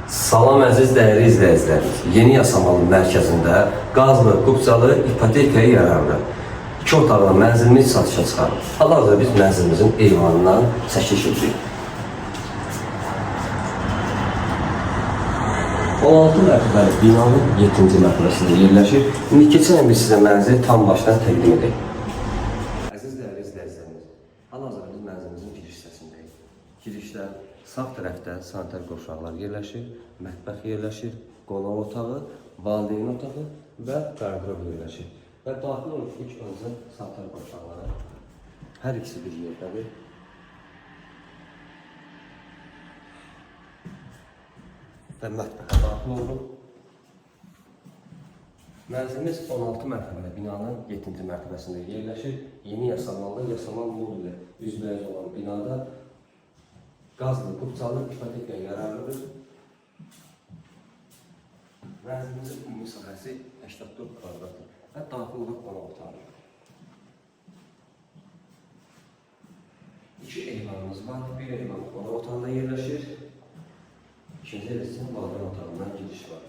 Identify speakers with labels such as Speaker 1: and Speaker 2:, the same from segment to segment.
Speaker 1: Salam əziz dəyərli izləyicilərimiz. Yeni Yasamal mərkəzində qazlı, qubcalı ipotekaya yararlı 2 otaqlı mənzilimiz satışa çıxarır. Hal-hazırda biz mənzilimizin eyvanından çəkiş edirik. 16 mərtəbəli binanın 7-ci mərtəbəsində yerləşir. İndi keçən biz sizə mənzili tam başdan təqdim edək. Əziz dəyərli izləyicilərimiz, hal-hazırda biz mənzilimizin giriş hissəsindəyik. Girişdə sağ tərəfdə sanitar qovşaqlar yerləşir, mətbəx yerləşir, qonaq otağı, valideyn otağı və qardırob yerləşir. Və daxil olub ilk öncə sanitar qovşaqları. Hər ikisi bir yerdədir. Və mətbəxə daxil olub. Mənzilimiz 16 mərtəbəli binanın 7-ci mərtəbəsində yerləşir. Yeni Yasamallı, Yasamal Mall ilə üzbəyiz olan binada qazlı, qubcalı ipotekaya yararlıdır. Mənzilimizin ümumi sahəsi 84 kvadratdır və daxil olub qonaq otağı. 2 eyvanımız var, bir eyvan qonaq otağında yerləşir. İkinci evisin valideyn otağından giriş var.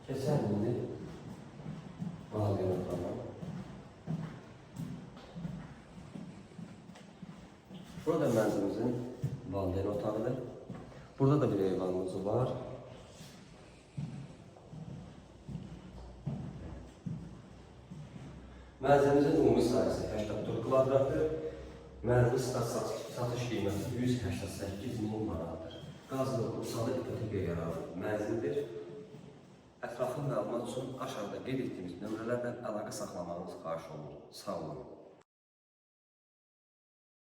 Speaker 1: Keçən indi valideyn otağına. Burada mənzilimizin valideyn otağıdır. Burada da bir eyvanımız var. Mənzilimizin ümumi sahəsi 84 kvadratdır. Mənzilin satış qiyməti 188.000 manatdır. Qazlı, qubcalı ipotekaya yararlı mənzildir. Ətraflı məlumat üçün aşağıda qeyd etdiyimiz nömrələrlə əlaqə saxlamağınızı xahiş olunur. Sağ olun.